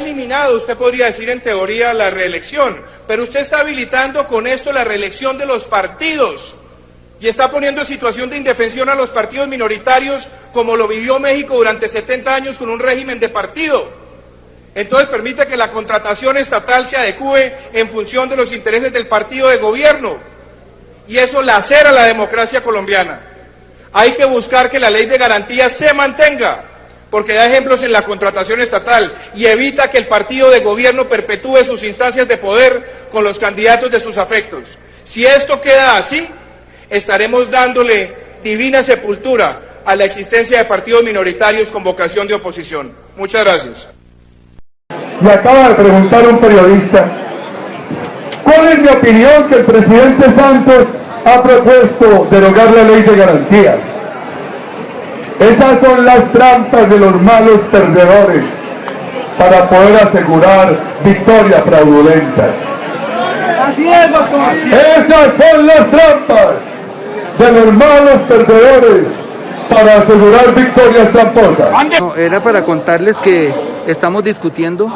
eliminado, usted podría decir en teoría, la reelección, pero usted está habilitando con esto la reelección de los partidos y está poniendo en situación de indefensión a los partidos minoritarios como lo vivió México durante 70 años con un régimen de partido. Entonces permite que la contratación estatal se adecúe en función de los intereses del partido de gobierno y eso lacera la democracia colombiana. Hay que buscar que la ley de garantías se mantenga, porque da ejemplos en la contratación estatal y evita que el partido de gobierno perpetúe sus instancias de poder con los candidatos de sus afectos. Si esto queda así, estaremos dándole divina sepultura a la existencia de partidos minoritarios con vocación de oposición. Muchas gracias. Me acaba de preguntar un periodista, ¿cuál es mi opinión que el presidente Santos ha propuesto derogar la ley de garantías? Esas son las trampas de los malos perdedores para poder asegurar victorias fraudulentas. Así es, doctor. Esas son las trampas de los malos perdedores para asegurar victorias tramposas. No, era para contarles que estamos discutiendo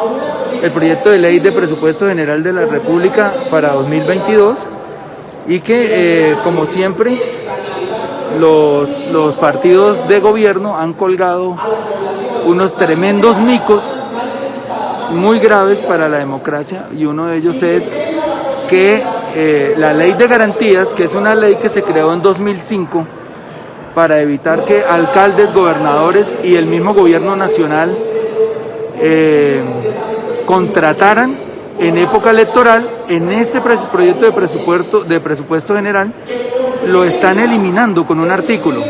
el proyecto de ley de presupuesto general de la República para 2022 y que, como siempre, los partidos de gobierno han colgado unos tremendos micos muy graves para la democracia y uno de ellos es que la ley de garantías, que es una ley que se creó en 2005 para evitar que alcaldes, gobernadores y el mismo gobierno nacional contrataran en época electoral, en este proyecto de presupuesto general, lo están eliminando con un artículo.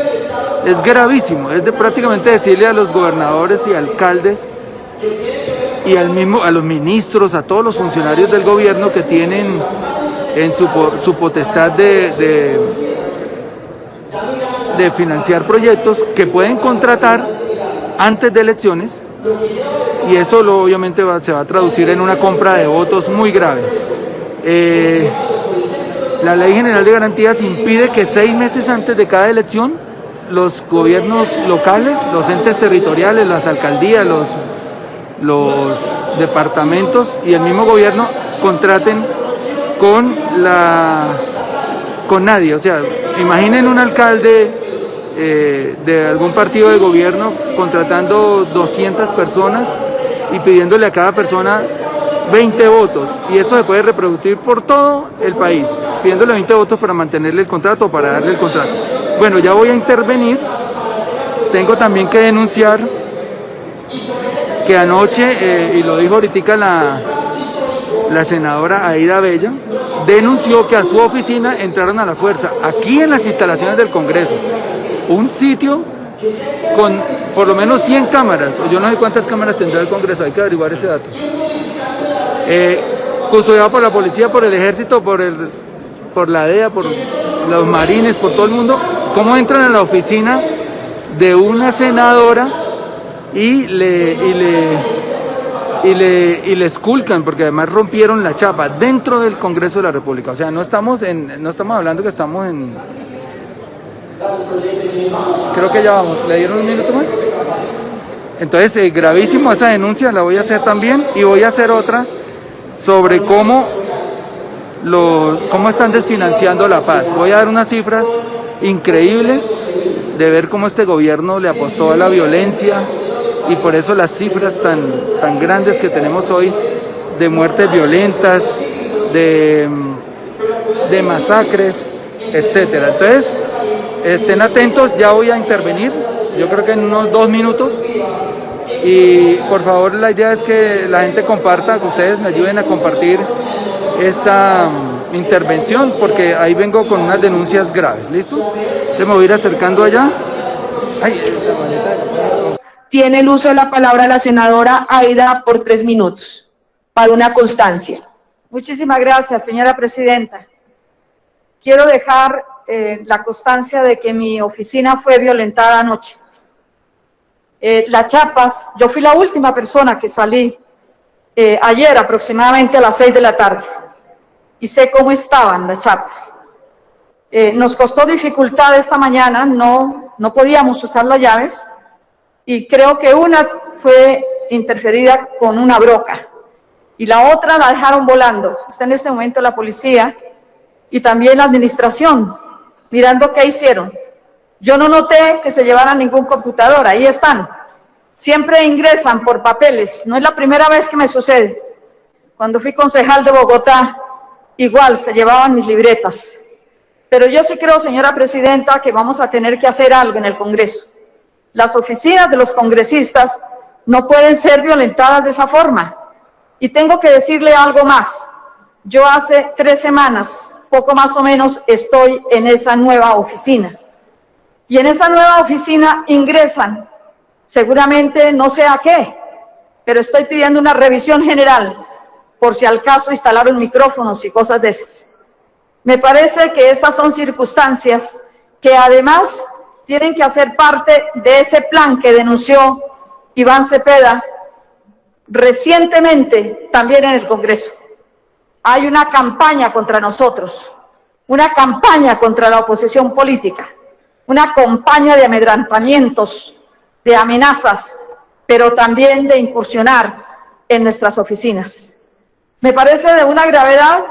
Es gravísimo, es de prácticamente decirle a los gobernadores y alcaldes y a los ministros, a todos los funcionarios del gobierno que tienen en su potestad de financiar proyectos, que pueden contratar antes de elecciones, y eso obviamente se va a traducir en una compra de votos muy grave. La Ley General de Garantías impide que 6 meses antes de cada elección los gobiernos locales, los entes territoriales, las alcaldías, los departamentos y el mismo gobierno contraten con nadie. O sea, imaginen un alcalde de algún partido de gobierno contratando 200 personas y pidiéndole a cada persona 20 votos, y esto se puede reproducir por todo el país, pidiéndole 20 votos para mantenerle el contrato o para darle el contrato. Bueno, ya voy a intervenir. Tengo también que denunciar que anoche, y lo dijo ahorita la senadora Aida Bella, denunció que a su oficina entraron a la fuerza, aquí en las instalaciones del Congreso, un sitio con por lo menos 100 cámaras, yo no sé cuántas cámaras tendrá el Congreso, hay que averiguar ese dato, custodiado por la policía, por el ejército, por la DEA, por los marines, por todo el mundo. ¿Cómo entran a la oficina de una senadora y le esculcan? Porque además rompieron la chapa dentro del Congreso de la República. O sea, no estamos hablando que estamos en... Creo que ya vamos. ¿Le dieron un minuto más? Entonces, gravísimo esa denuncia, la voy a hacer también, y voy a hacer otra sobre cómo están desfinanciando la paz. Voy a dar unas cifras increíbles de ver cómo este gobierno le apostó a la violencia, y por eso las cifras tan grandes que tenemos hoy de muertes violentas, de masacres, etcétera. Entonces, estén atentos, ya voy a intervenir, yo creo que en unos 2 minutos, y por favor la idea es que la gente comparta, que ustedes me ayuden a compartir esta intervención, porque ahí vengo con unas denuncias graves. ¿Listo? Entonces me voy a ir acercando allá. Tiene el uso de la palabra la senadora Aida por 3 minutos, para una constancia. Muchísimas gracias, señora presidenta. Quiero dejar la constancia de que mi oficina fue violentada anoche. Las chapas, yo fui la última persona que salí ayer aproximadamente a las 6 de la tarde, y sé cómo estaban las chapas. Nos costó dificultad esta mañana, no podíamos usar las llaves, y creo que una fue interferida con una broca y la otra la dejaron volando. Está en este momento la policía y también la administración mirando qué hicieron. Yo no noté que se llevaran ningún computador, ahí están. Siempre ingresan por papeles, no es la primera vez que me sucede. Cuando fui concejal de Bogotá, igual se llevaban mis libretas. Pero yo sí creo, señora presidenta, que vamos a tener que hacer algo en el Congreso. Las oficinas de los congresistas no pueden ser violentadas de esa forma. Y tengo que decirle algo más. Yo hace 3 semanas, poco más o menos, estoy en esa nueva oficina. Y en esa nueva oficina ingresan, seguramente no sé a qué, pero estoy pidiendo una revisión general, por si al caso instalaron micrófonos y cosas de esas. Me parece que estas son circunstancias que además tienen que hacer parte de ese plan que denunció Iván Cepeda recientemente también en el Congreso. Hay una campaña contra nosotros, una campaña contra la oposición política, una campaña de amedrentamientos, de amenazas, pero también de incursionar en nuestras oficinas. Me parece de una gravedad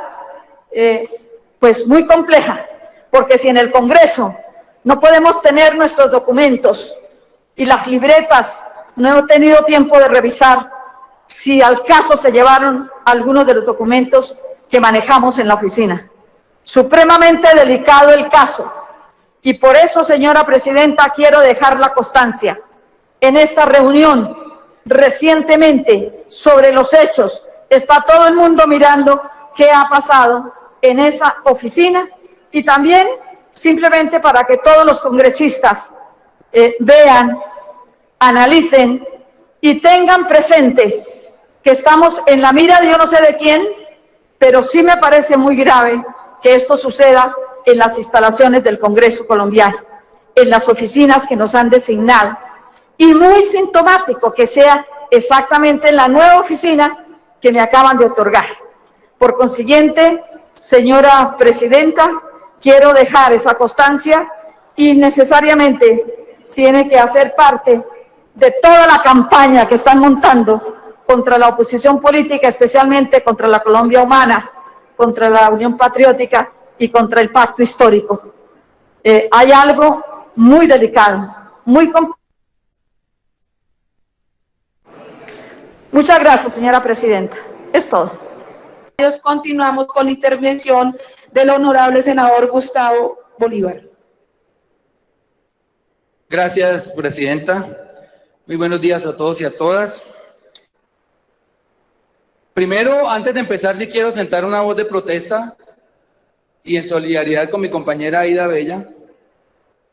pues muy compleja, porque si en el Congreso no podemos tener nuestros documentos y las libretas no he tenido tiempo de revisar si al caso se llevaron algunos de los documentos que manejamos en la oficina. Supremamente delicado el caso y por eso, señora presidenta, quiero dejar la constancia en esta reunión recientemente sobre los hechos. Está todo el mundo mirando qué ha pasado en esa oficina y también simplemente para que todos los congresistas vean, analicen y tengan presente que estamos en la mira de yo no sé de quién, pero sí me parece muy grave que esto suceda en las instalaciones del Congreso colombiano, en las oficinas que nos han designado, y muy sintomático que sea exactamente en la nueva oficina que me acaban de otorgar. Por consiguiente, señora presidenta, quiero dejar esa constancia y necesariamente tiene que hacer parte de toda la campaña que están montando contra la oposición política, especialmente contra la Colombia Humana, contra la Unión Patriótica y contra el pacto histórico. Hay algo muy delicado, muy complejo. Muchas gracias, señora presidenta. Es todo. Continuamos con la intervención del honorable senador Gustavo Bolívar. Gracias, presidenta. Muy buenos días a todos y a todas. Primero, antes de empezar, sí quiero sentar una voz de protesta y en solidaridad con mi compañera Aida Bella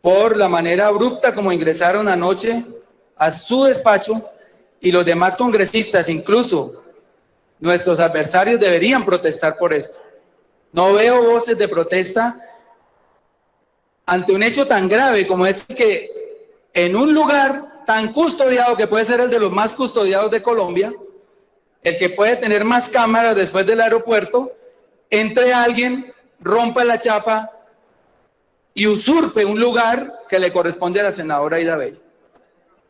por la manera abrupta como ingresaron anoche a su despacho y los demás congresistas, incluso nuestros adversarios, deberían protestar por esto. No veo voces de protesta ante un hecho tan grave como es que en un lugar tan custodiado, que puede ser el de los más custodiados de Colombia, el que puede tener más cámaras después del aeropuerto, entre alguien, rompa la chapa y usurpe un lugar que le corresponde a la senadora Aida Bella.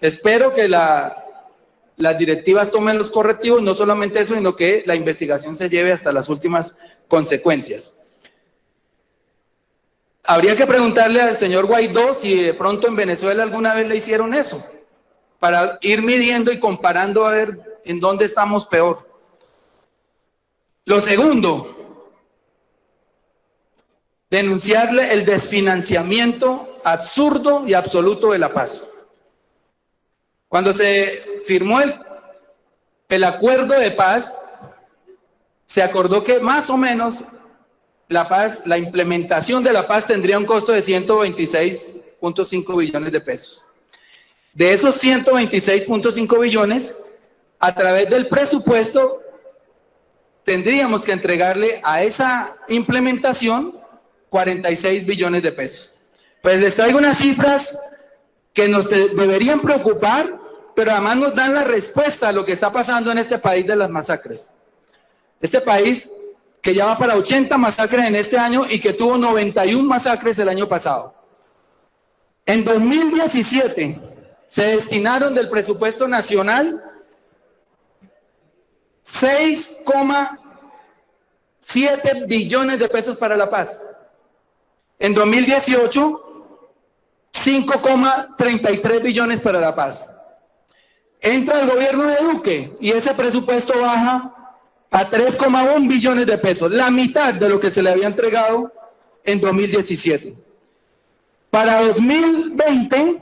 Espero que las directivas tomen los correctivos, no solamente eso, sino que la investigación se lleve hasta las últimas consecuencias. Habría que preguntarle al señor Guaidó si de pronto en Venezuela alguna vez le hicieron eso, para ir midiendo y comparando a ver en dónde estamos peor. Lo segundo, denunciarle el desfinanciamiento absurdo y absoluto de la paz. Cuando se firmó el acuerdo de paz, se acordó que más o menos la paz, la implementación de la paz tendría un costo de 126.5 billones de pesos. De esos 126.5 billones, a través del presupuesto, tendríamos que entregarle a esa implementación 46 billones de pesos. Pues les traigo unas cifras que nos deberían preocupar, pero además nos dan la respuesta a lo que está pasando en este país de las masacres. Este país que ya va para 80 masacres en este año y que tuvo 91 masacres el año pasado. En 2017 se destinaron del presupuesto nacional 6,7 billones de pesos para la paz. En 2018, 5,33 billones para la paz. Entra el gobierno de Duque y ese presupuesto baja a 3,1 billones de pesos, la mitad de lo que se le había entregado en 2017. Para 2020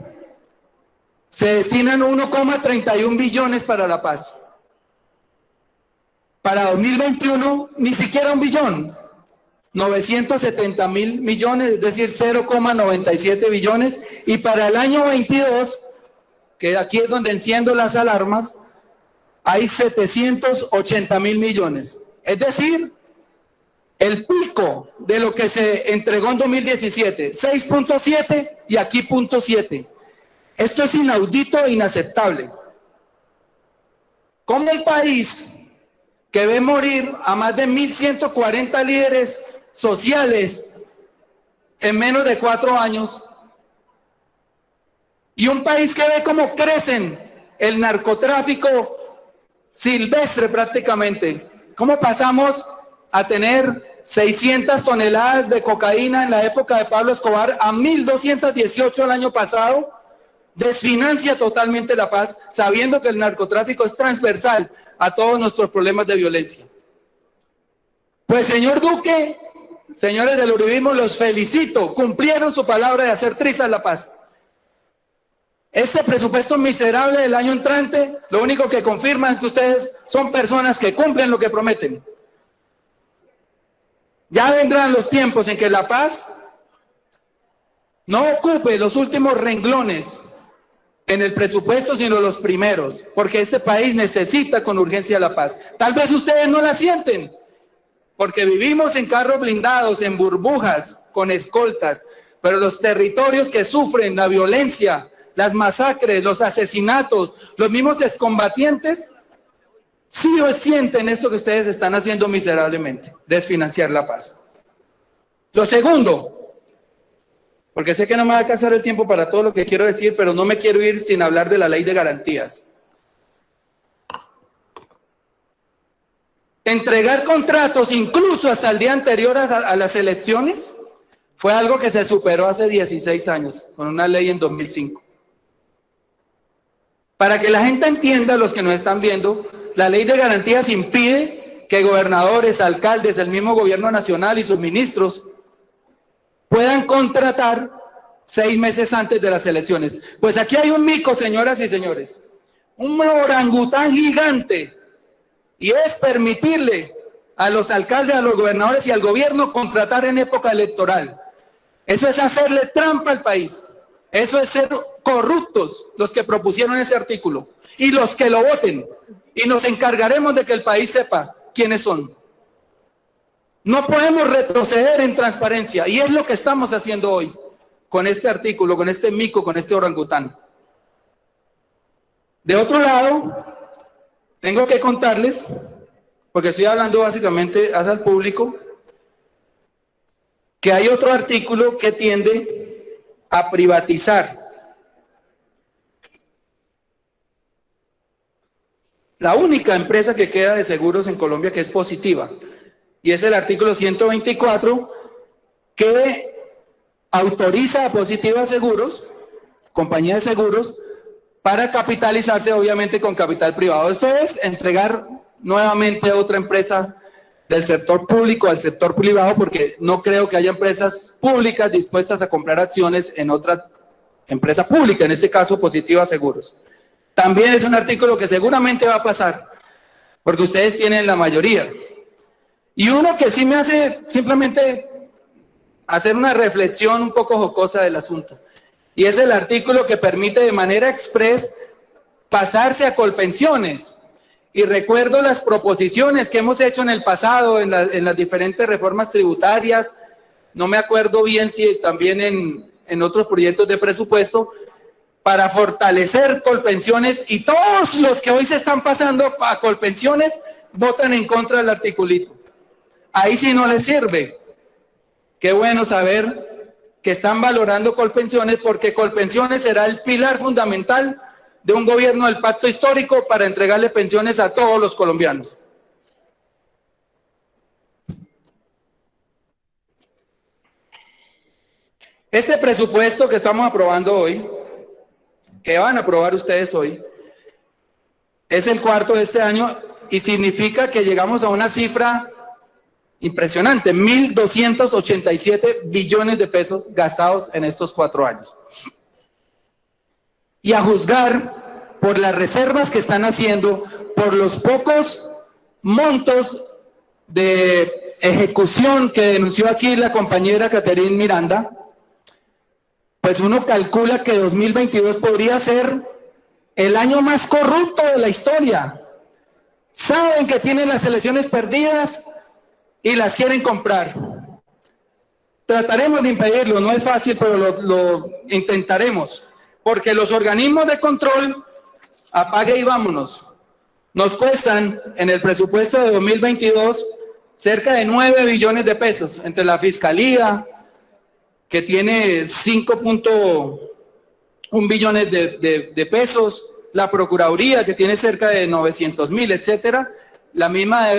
se destinan 1,31 billones para la paz. Para 2021 ni siquiera 1 billón, 970 mil millones, es decir, 0,97 billones. Y para el año 22, que aquí es donde enciendo las alarmas, hay 780 mil millones. Es decir, el pico de lo que se entregó en 2017, 6,7 y aquí 0,7. Esto es inaudito e inaceptable. ¿Cómo un país que ve morir a más de 1.140 líderes sociales en menos de 4 años, y un país que ve cómo crecen el narcotráfico silvestre prácticamente, cómo pasamos a tener 600 toneladas de cocaína en la época de Pablo Escobar a 1.218 el año pasado, desfinancia totalmente la paz, sabiendo que el narcotráfico es transversal a todos nuestros problemas de violencia? Pues señor Duque, señores del uribismo, los felicito, cumplieron su palabra de hacer trizas la paz. Este presupuesto miserable del año entrante, lo único que confirma es que ustedes son personas que cumplen lo que prometen. Ya vendrán los tiempos en que la paz no ocupe los últimos renglones en el presupuesto, sino los primeros, porque este país necesita con urgencia la paz. Tal vez ustedes no la sienten, porque vivimos en carros blindados, en burbujas, con escoltas, pero los territorios que sufren la violencia, las masacres, los asesinatos, los mismos excombatientes, sí sienten esto que ustedes están haciendo miserablemente, desfinanciar la paz. Lo segundo, porque sé que no me va a alcanzar el tiempo para todo lo que quiero decir, pero no me quiero ir sin hablar de la ley de garantías. Entregar contratos incluso hasta el día anterior a las elecciones fue algo que se superó hace 16 años, con una ley en 2005. Para que la gente entienda, los que nos están viendo, la ley de garantías impide que gobernadores, alcaldes, el mismo gobierno nacional y sus ministros puedan contratar 6 meses antes de las elecciones. Pues aquí hay un mico, señoras y señores, un orangután gigante, y es permitirle a los alcaldes, a los gobernadores y al gobierno contratar en época electoral. Eso es hacerle trampa al país. Eso es ser corruptos los que propusieron ese artículo y los que lo voten. Y nos encargaremos de que el país sepa quiénes son. No podemos retroceder en transparencia y es lo que estamos haciendo hoy con este artículo, con este mico, con este orangután. De otro lado, tengo que contarles, porque estoy hablando básicamente hacia el público, que hay otro artículo que tiende a privatizar la única empresa que queda de seguros en Colombia que es Positiva, y es el artículo 124 que autoriza a Positiva Seguros, compañía de seguros, para capitalizarse obviamente con capital privado. Esto es entregar nuevamente a otra empresa del sector público al sector privado, porque no creo que haya empresas públicas dispuestas a comprar acciones en otra empresa pública, en este caso Positiva Seguros. También es un artículo que seguramente va a pasar, porque ustedes tienen la mayoría. Y uno que sí me hace simplemente hacer una reflexión un poco jocosa del asunto, y es el artículo que permite de manera express pasarse a Colpensiones. Y recuerdo las proposiciones que hemos hecho en el pasado en las diferentes reformas tributarias, no me acuerdo bien si también en otros proyectos de presupuesto, para fortalecer Colpensiones, y todos los que hoy se están pasando a Colpensiones votan en contra del articulito. Ahí sí no les sirve. Qué bueno saber que están valorando Colpensiones, porque Colpensiones será el pilar fundamental de un gobierno del pacto histórico para entregarle pensiones a todos los colombianos. Este presupuesto que estamos aprobando hoy, que van a aprobar ustedes hoy, es el cuarto de este año y significa que llegamos a una cifra impresionante, 1.287 billones de pesos gastados en estos 4 años. Y a juzgar por las reservas que están haciendo, por los pocos montos de ejecución que denunció aquí la compañera Catherine Miranda, pues uno calcula que 2022 podría ser el año más corrupto de la historia. Saben que tienen las elecciones perdidas y las quieren comprar. Trataremos de impedirlo, no es fácil, pero lo intentaremos, porque los organismos de control, apague y vámonos, nos cuestan en el presupuesto de 2022 cerca de 9 billones de pesos, entre la Fiscalía, que tiene 5.1 billones de pesos, la Procuraduría, que tiene cerca de 900.000, etcétera, la misma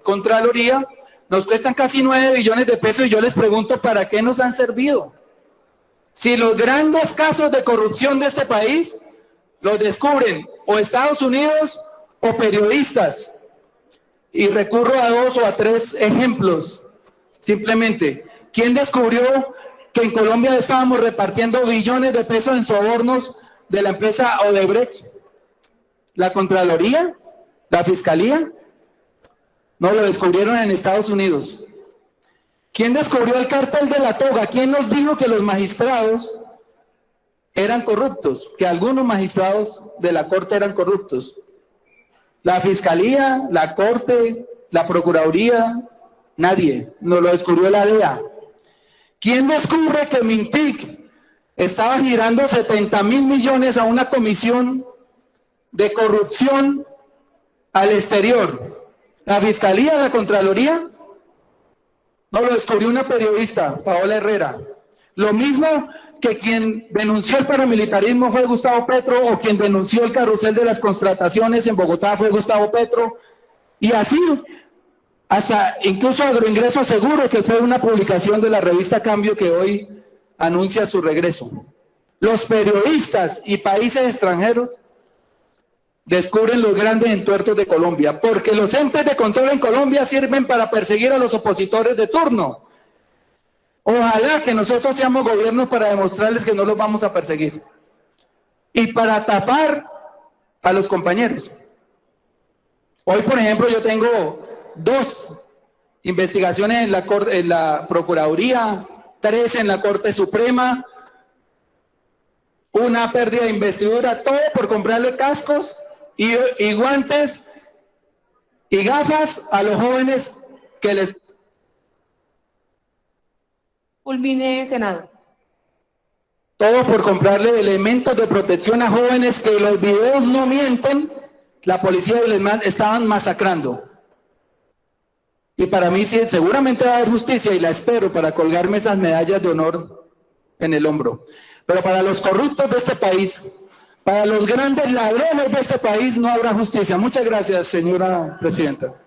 Contraloría, nos cuestan casi 9 billones de pesos, y yo les pregunto, ¿para qué nos han servido? Si los grandes casos de corrupción de este país los descubren o Estados Unidos o periodistas, y recurro a 2 o a 3 ejemplos, simplemente, ¿quién descubrió que en Colombia estábamos repartiendo billones de pesos en sobornos de la empresa Odebrecht? ¿La Contraloría? ¿La Fiscalía? No, lo descubrieron en Estados Unidos. ¿Quién descubrió el cártel de la toga? ¿Quién nos dijo que los magistrados eran corruptos? Que algunos magistrados de la Corte eran corruptos. La Fiscalía, la Corte, la Procuraduría, nadie. Nos lo descubrió la DEA. ¿Quién descubre que Mintic estaba girando 70.000 millones a una comisión de corrupción al exterior? ¿La Fiscalía, la Contraloría? No, lo descubrió una periodista, Paola Herrera. Lo mismo que quien denunció el paramilitarismo fue Gustavo Petro, o quien denunció el carrusel de las contrataciones en Bogotá fue Gustavo Petro, y así hasta incluso Agroingreso Seguro, que fue una publicación de la revista Cambio que hoy anuncia su regreso. Los periodistas y países extranjeros descubren los grandes entuertos de Colombia, porque los entes de control en Colombia sirven para perseguir a los opositores de turno. Ojalá que nosotros seamos gobiernos para demostrarles que no los vamos a perseguir y para tapar a los compañeros. Hoy, por ejemplo, yo tengo 2 investigaciones en la Procuraduría, 3 en la Corte Suprema, una pérdida de investidura, todo por comprarle cascos y guantes y gafas a los jóvenes que les... Culmine, senador. Todo por comprarle elementos de protección a jóvenes que los videos no mienten, la policía les estaban masacrando. Y para mí sí, seguramente va a haber justicia, y la espero para colgarme esas medallas de honor en el hombro. Pero para los corruptos de este país, para los grandes ladrones de este país, no habrá justicia. Muchas gracias, señora presidenta.